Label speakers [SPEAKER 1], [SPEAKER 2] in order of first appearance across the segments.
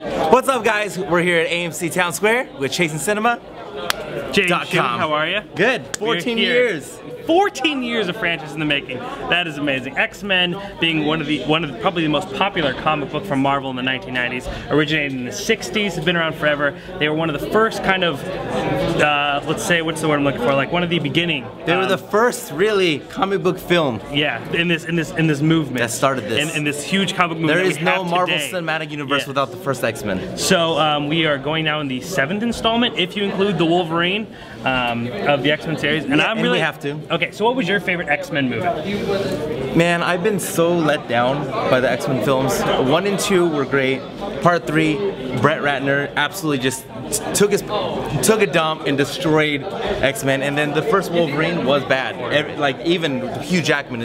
[SPEAKER 1] What's up, guys? We're here at AMC Town Square with Chasing Cinema.
[SPEAKER 2] James, how are you?
[SPEAKER 1] Good. 14 years.
[SPEAKER 2] 14 years of franchise in the making. That is amazing. X-Men being one of the probably the most popular comic book from Marvel in the 1990s, originated in the 60s, has been around forever. They were one of the first kind of let's say, what's the word I'm looking for? Like one of the beginning.
[SPEAKER 1] They were the first really comic book film.
[SPEAKER 2] Yeah, in this movement
[SPEAKER 1] that started this.
[SPEAKER 2] In this huge comic book movement.
[SPEAKER 1] There is no Marvel Cinematic Universe without the first X-Men.
[SPEAKER 2] So we are going now in the 7th installment, if you include the Wolverine of the X-Men series, and I'm really
[SPEAKER 1] we have to.
[SPEAKER 2] Okay, so what was your favorite X-Men movie?
[SPEAKER 1] Man, I've been so let down by the X-Men films. 1 and 2 were great. Part 3, Brett Ratner absolutely just took a dump and destroyed X-Men. And then the first Wolverine was bad. Like even Hugh Jackman,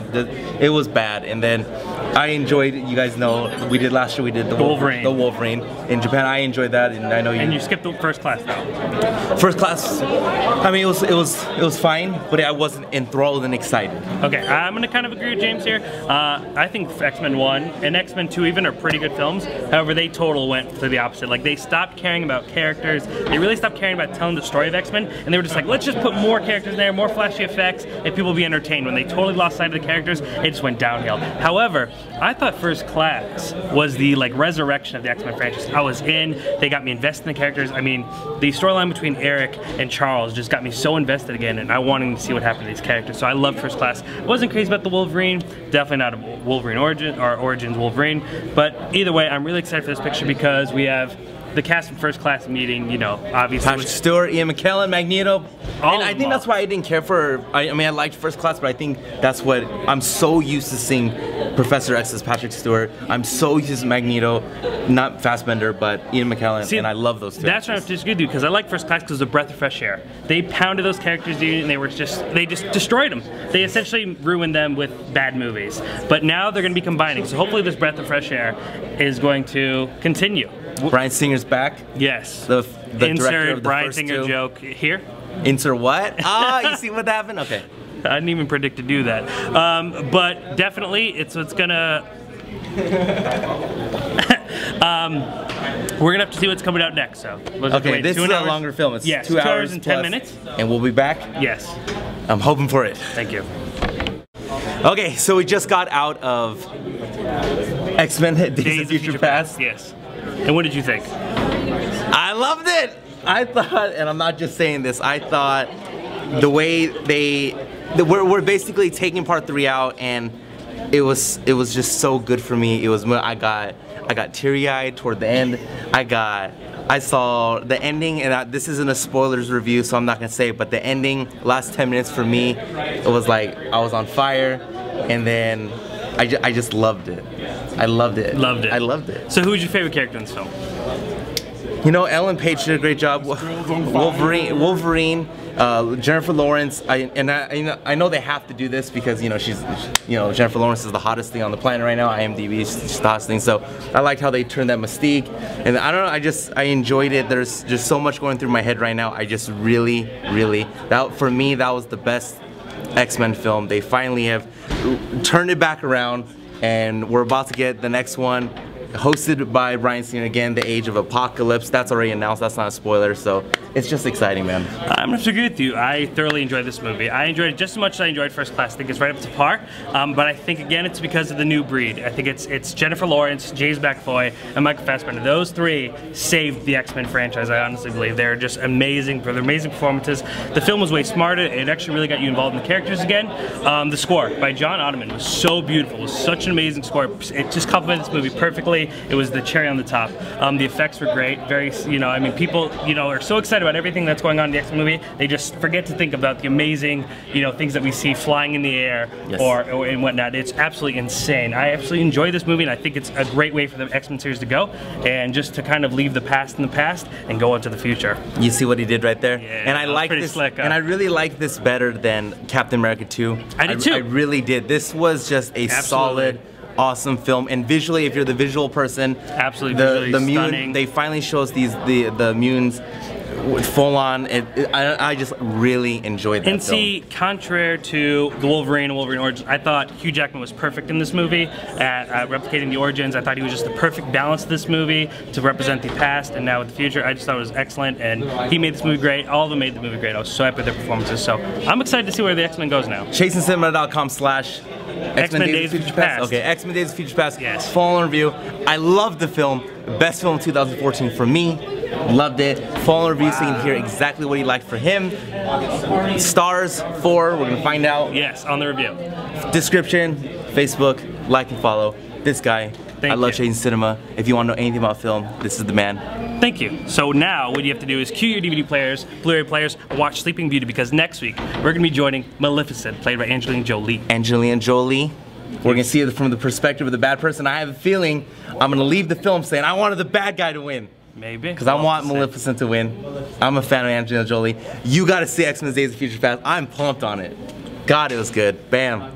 [SPEAKER 1] it was bad. And then I enjoyed. You guys know last year we did the Wolverine in Japan. I enjoyed that, and I know you.
[SPEAKER 2] And you skipped the First Class though.
[SPEAKER 1] First Class. I mean, it was fine, but I wasn't enthralled and excited.
[SPEAKER 2] Okay, I'm gonna kind of agree with James here. I think X-Men 1 and X-Men 2 even are pretty good films. However, they total went to the opposite. Like they stopped caring about characters. They really stopped caring about telling the story of X-Men, and they were just like, let's just put more characters in there, more flashy effects, and people will be entertained. When they totally lost sight of the characters, it just went downhill. However, I thought First Class was the resurrection of the X-Men franchise. I was in. They got me invested in the characters. I mean, the storyline between Eric and Charles just got me so invested again, and I wanted to see what happened to these characters. So I loved First Class. Wasn't crazy about the Wolverine. Definitely not a Wolverine Origins Wolverine. But either way, I'm really excited for this picture because we have the cast from First Class meeting, you know, obviously.
[SPEAKER 1] Patrick Stewart, Ian McKellen, Magneto. And I think that's why I didn't care for, I mean, I liked First Class, but I think that's what, I'm so used to seeing Professor X as Patrick Stewart. I'm so used to Magneto, not Fassbender, but Ian McKellen, and I love those two.
[SPEAKER 2] That's what I have to disagree with you, because I like First Class because it was a breath of fresh air. They pounded those characters, dude, and they just destroyed them. They essentially ruined them with bad movies. But now they're going to be combining, so hopefully this breath of fresh air is going to continue.
[SPEAKER 1] Bryan Singer's back.
[SPEAKER 2] Yes.
[SPEAKER 1] The
[SPEAKER 2] Insert
[SPEAKER 1] of the
[SPEAKER 2] Bryan
[SPEAKER 1] first
[SPEAKER 2] Singer
[SPEAKER 1] two.
[SPEAKER 2] joke here.
[SPEAKER 1] Insert what? Ah, you see what happened? Okay.
[SPEAKER 2] I didn't even predict to do that. But definitely, it's gonna. We're gonna have to see what's coming out next. So let's
[SPEAKER 1] okay,
[SPEAKER 2] wait.
[SPEAKER 1] this is a longer film. It's 2 hours
[SPEAKER 2] and 10 minutes.
[SPEAKER 1] And we'll be back?
[SPEAKER 2] Yes.
[SPEAKER 1] I'm hoping for it.
[SPEAKER 2] Thank you.
[SPEAKER 1] Okay, so we just got out of X-Men Days of Future Past.
[SPEAKER 2] Yes. And what did you think?
[SPEAKER 1] I loved it! I thought, and I'm not just saying this, I thought the way we're basically taking part 3 out, and it was just so good for me. It was, I got teary-eyed toward the end. I saw the ending, and this isn't a spoilers review, so I'm not gonna say it, but the ending, last 10 minutes for me, it was like I was on fire, and then I just loved it. I loved it.
[SPEAKER 2] Loved it.
[SPEAKER 1] I loved it.
[SPEAKER 2] So who's your favorite character in this film?
[SPEAKER 1] You know, Ellen Page did a great job. Wolverine, Jennifer Lawrence. I know they have to do this because Jennifer Lawrence is the hottest thing on the planet right now. IMDb is just the hottest thing. So I liked how they turned that mystique, and I don't know. I enjoyed it. There's just so much going through my head right now. I just really for me that was the best X-Men film. They finally have turned it back around, and we're about to get the next one. Hosted by Bryan Singer again, The Age of Apocalypse. That's already announced. That's not a spoiler, so it's just exciting, man.
[SPEAKER 2] I'm gonna have to agree with you. I thoroughly enjoyed this movie. I enjoyed it just as much as I enjoyed First Class. I think it's right up to par. But I think again it's because of the new breed. I think it's Jennifer Lawrence, James McAvoy, and Michael Fassbender. Those 3 saved the X-Men franchise. I honestly believe they're just amazing for their amazing performances. The film was way smarter. It actually really got you involved in the characters again. The score by John Ottoman was so beautiful. It was such an amazing score. It just complemented this movie perfectly. It was the cherry on the top. The effects were great. Very, I mean, people, are so excited about everything that's going on in the X-Men movie. They just forget to think about the amazing, things that we see flying in the air or and whatnot. It's absolutely insane. I absolutely enjoy this movie, and I think it's a great way for the X-Men series to go, and just to kind of leave the past in the past and go into the future.
[SPEAKER 1] You see what he did right there?
[SPEAKER 2] Yeah,
[SPEAKER 1] and I like this,
[SPEAKER 2] slick,
[SPEAKER 1] and I really like this better than Captain America 2.
[SPEAKER 2] I did too.
[SPEAKER 1] I really did. This was just a solid, awesome film, and visually, if you're the visual person,
[SPEAKER 2] absolutely
[SPEAKER 1] the
[SPEAKER 2] stunning.
[SPEAKER 1] They finally show us the mutants full on. I just really enjoyed that
[SPEAKER 2] And see, contrary to the Wolverine and Wolverine Origins, I thought Hugh Jackman was perfect in this movie at replicating the origins. I thought he was just the perfect balance of this movie to represent the past and now with the future. I just thought it was excellent, and he made this movie great. All of them made the movie great. I was so happy with their performances. So I'm excited to see where the X-Men goes now.
[SPEAKER 1] ChasingCinema.com/X-Men Days of Future Past. Okay, X-Men Days of Future Past.
[SPEAKER 2] Yes.
[SPEAKER 1] Full review. I love the film. Best film of 2014 for me. Loved it. Full review so you can hear exactly what he liked for him. Stars 4. We're gonna find out.
[SPEAKER 2] Yes, on the review.
[SPEAKER 1] Description, Facebook, like and follow. This guy. I love Chasing Cinema. If you want to know anything about film, this is the man.
[SPEAKER 2] Thank you. So now what you have to do is cue your DVD players, Blu-ray players, watch Sleeping Beauty, because next week we're going to be joining Maleficent, played by Angelina Jolie.
[SPEAKER 1] Angelina Jolie. We're going to see it from the perspective of the bad person. I have a feeling I'm going to leave the film saying I wanted the bad guy to win.
[SPEAKER 2] Maybe.
[SPEAKER 1] Because I want Maleficent to win. I'm a fan of Angelina Jolie. You got to see X-Men Days of Future Past. I'm pumped on it. God, it was good. Bam.